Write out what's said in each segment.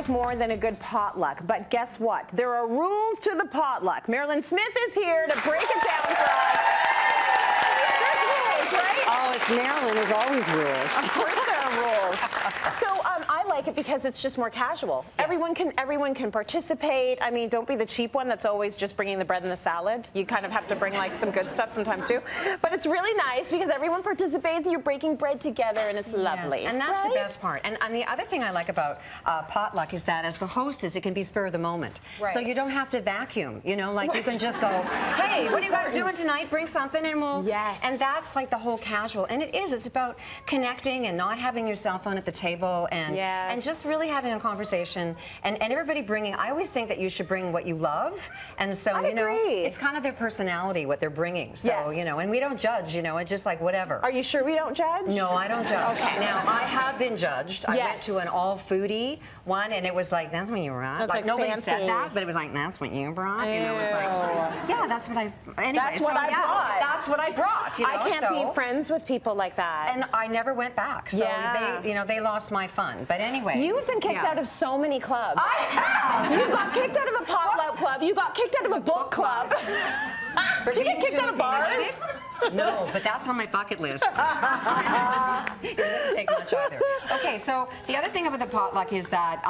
like more than a good potluck, but guess what? There are rules to the potluck. Marilyn Smith is here to break it down for us. There's rules, right? Oh, it's Marilyn. There's always rules. Of course there are rules. So I like it because it's just more casual. Yes. Everyone can participate. I mean, don't be the cheap one that's always just bringing the bread and the salad. You kind of have to bring like some good stuff sometimes too. But it's really nice because everyone participates and you're breaking bread together and it's lovely. Yes. And that's the best part. And the other thing I like about potluck is that as the hostess, it can be spur of the moment. Right. So you don't have to vacuum, you know, like you can just go, hey, what are you guys doing tonight? Bring something and we'll... Yes. And that's like the whole casual. And it's about connecting and not having your cell phone at the table and just really having a conversation and everybody bringing, I always think that you should bring what you love. And so, you know, it's kind of their personality, what they're bringing. So, you know, and we don't judge, you know, it's just like whatever. Are you sure we don't judge? No, I don't judge. Okay. Now, I have been judged. I went to an all-foodie one, and it was like, that's what you brought. Like nobody said that, but it was like, that's what you brought. You know, it was like, yeah, that's what I, anyway. That's what I brought. That's what I brought, you know. I can't be friends with people like that. And I never went back. So they, you know, they lost my fun. But anyway. You've been kicked out of so many clubs. I have. You got kicked out of a potluck club. You got kicked out of a book club. Did you get kicked out of bars? No, but that's on my bucket list. It doesn't take much either. Okay, so the other thing about the potluck is that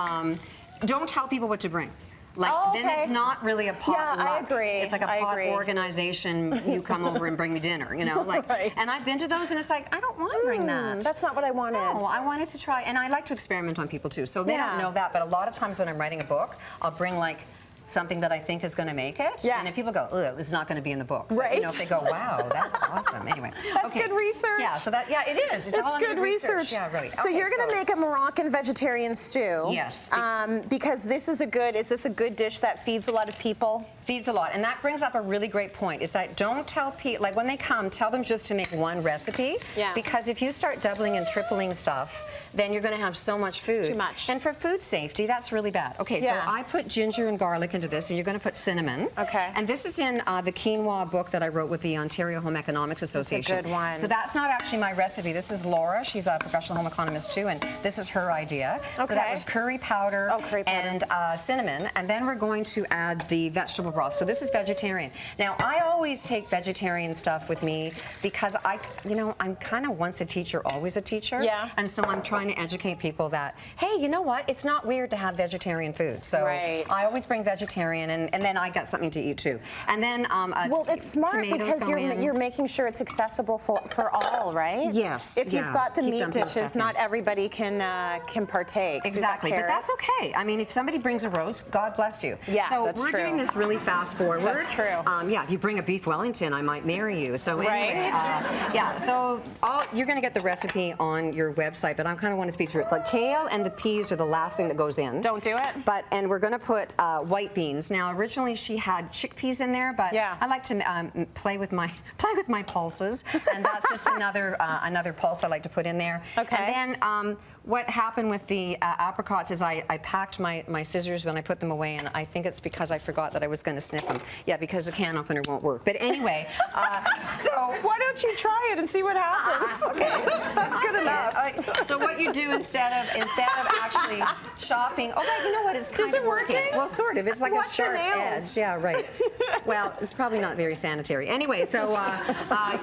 don't tell people what to bring. Like, then it's not really a potluck. Yeah, I agree. It's like a pot organization. You come over and bring me dinner, you know? Like, and I've been to those, and it's like, I don't want to bring that. That's not what I wanted. No, I wanted to try, and I like to experiment on people, too. So they don't know that, but a lot of times when I'm writing a book, I'll bring, like, something that I think is going to make it. Yeah. And if people go, ugh, it's not going to be in the book. Right. But, you know, if they go, wow, that's awesome. Anyway. That's good research. Yeah, so that, it is. It's all good research. Yeah, right. So you're going to make a Moroccan vegetarian stew. Yes. Because this is is this a good dish that feeds a lot of people? Feeds a lot. And that brings up a really great point, is that don't tell people, like when they come, tell them just to make one recipe. Yeah. Because if you start doubling and tripling stuff, then you're going to have so much food. It's too much. And for food safety, that's really bad. Okay, so I put ginger and garlic into this, and you're going to put cinnamon. Okay. And this is in the quinoa book that I wrote with the Ontario Home Economics Association. That's a good one. So that's not actually my recipe. This is Laura. She's a professional home economist too, and this is her idea. Okay. So that was curry powder, and cinnamon, and then we're going to add the vegetable broth. So this is vegetarian. Now, I always take vegetarian stuff with me because I'm kind of once a teacher, always a teacher. Yeah. And so I'm trying to educate people that, hey, you know what? It's not weird to have vegetarian food. So I always bring vegetarian, and then I got something to eat too. And then well, it's smart because you're making sure it's accessible for all, right? Yes. If you've got the meat dishes, not everybody can partake. Exactly, but that's okay. I mean, if somebody brings a roast, God bless you. Yeah, so we're doing this really fast forward. That's true. Yeah, if you bring a beef Wellington, I might marry you. So anyway, yeah. So you're going to get the recipe on your website, but I kind of want to speak through it. Like kale and the peas are the last thing that goes in. Don't do it. And we're going to put white beans. Now, originally she had chickpeas in there, but I like to play with my pulses, and that's just another pulse I like to put in there. Okay. And then what happened with the apricots is I packed my scissors when I put them away, and I think it's because I forgot that I was going to snip them. Yeah, because the can opener won't work. But anyway, so why don't you try it and see what happens? Okay, that's good enough. So what you do instead of actually chopping, you know what? It's kind of working. Well, sort of. It's like a sharp edge. Yeah, right. Well, it's probably not very sanitary. Anyway, so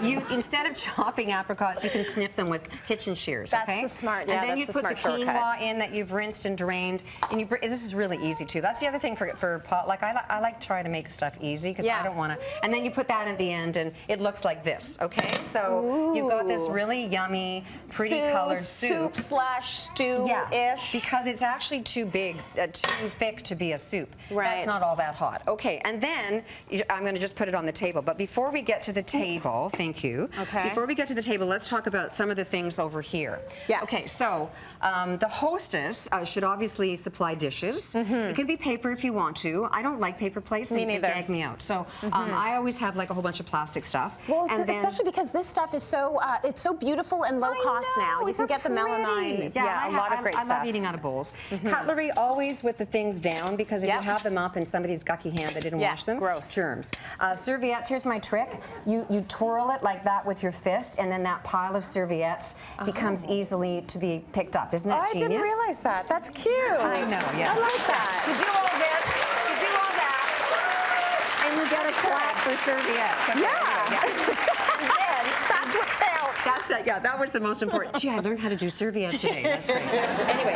you instead of chopping apricots, you can snip them with kitchen shears. That's the smart. Yeah, and then you put the quinoa in that you've rinsed and drained, and this is really easy too. That's the other thing for potluck. I like to try to make stuff easy because I don't want to. And then you put that at the end, and it looks like this. Okay, so you've got this really yummy, pretty colored soup slash stew-ish. Yeah, because it's actually too big, too thick to be a soup. Right. That's not all that hot. Okay, and then I'm going to just put it on the table. But before we get to the table, thank you. Okay. Before we get to the table, let's talk about some of the things over here. Yeah. Okay, so the hostess should obviously supply dishes. It can be paper if you want to. I don't like paper plates. They gag me out. So I always have like a whole bunch of plastic stuff. Well, and especially because this stuff is so it's so beautiful and low cost now. You can get the melanine. Yeah, a lot of great stuff. I love eating out of bowls. Cutlery, always with the things down, because if you have them up in somebody's gucky hand that didn't wash them, gross. Germs. Serviettes, here's my trick. You twirl it like that with your fist, and then that pile of serviettes becomes easily to be picked up. Isn't that genius? I didn't realize that. That's cute. I know, yeah. I like that. You do all this, you do all that, and you get a clap for serviettes. Okay, Yeah. And then, That's what counts. that's it. Yeah, that was the most important. Gee, I learned how to do serviettes today. That's great. Anyway,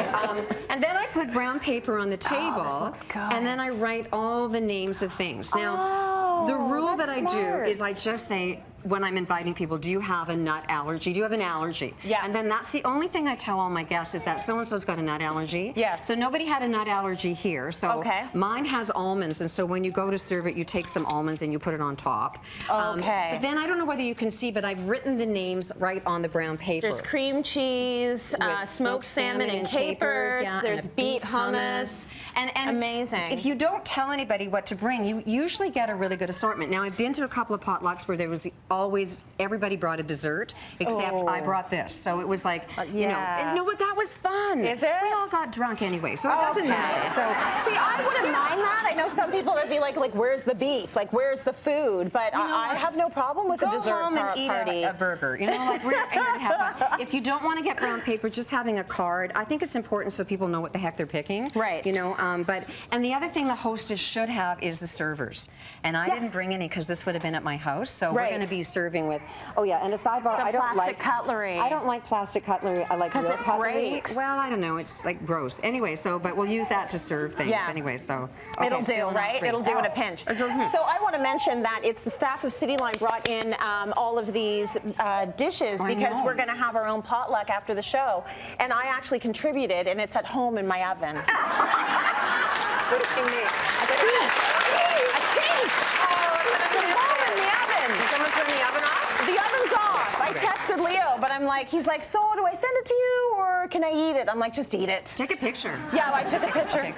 and then I put brown paper on the table. this looks good. And then I write all the names of things. Now, the rule that I do is I just say, when I'm inviting people, do you have a nut allergy? Do you have an allergy? Yeah. And then that's the only thing I tell all my guests is that so-and-so's got a nut allergy. Yes. So nobody had a nut allergy here. So Okay. mine has almonds, and so when you go to serve it, you take some almonds and you put it on top. Okay. But then I don't know whether you can see, but I've written the names right on the brown paper. There's cream cheese, With smoked salmon and capers. yeah, There's and a beet hummus. And Amazing. If you don't tell anybody what to bring, you usually get a really good assortment. Now, I've been to a couple of potlucks where there was always, everybody brought a dessert, except I brought this. So it was like, you know, and no, but that was fun. Is it? We all got drunk anyway, so it doesn't matter. So See, I wouldn't mind that. I know some people that'd be like, where's the beef? Like, where's the food? But I have no problem with a dessert go home and eat party. a burger. You know, like we're here to have fun. If you don't want to get brown paper, just having a card. I think it's important so people know what the heck they're picking. Right. You know, and the other thing the hostess should have is the servers. And I didn't bring any because this would have been at my house. So we're going to be serving with. Oh yeah, and a sidebar. I don't plastic like cutlery. I don't like plastic cutlery. I like real it cutlery. breaks. Well, I don't know. It's like gross. Anyway, but we'll use that to serve things anyway. So okay, It'll do, right? It'll do in a pinch. So I want to mention that it's the staff of Cityline brought in all of these dishes because we're going to have our own potluck after the show. And I actually contributed, and it's at home in my oven. What did you make? A quiche. It's at home in the oven. Did someone turn the oven off? The oven's off. I texted Leo, but I'm like, he's like, so do I send it to you or can I eat it? I'm like, just eat it. Take a picture. Yeah, I took a picture. Okay, good.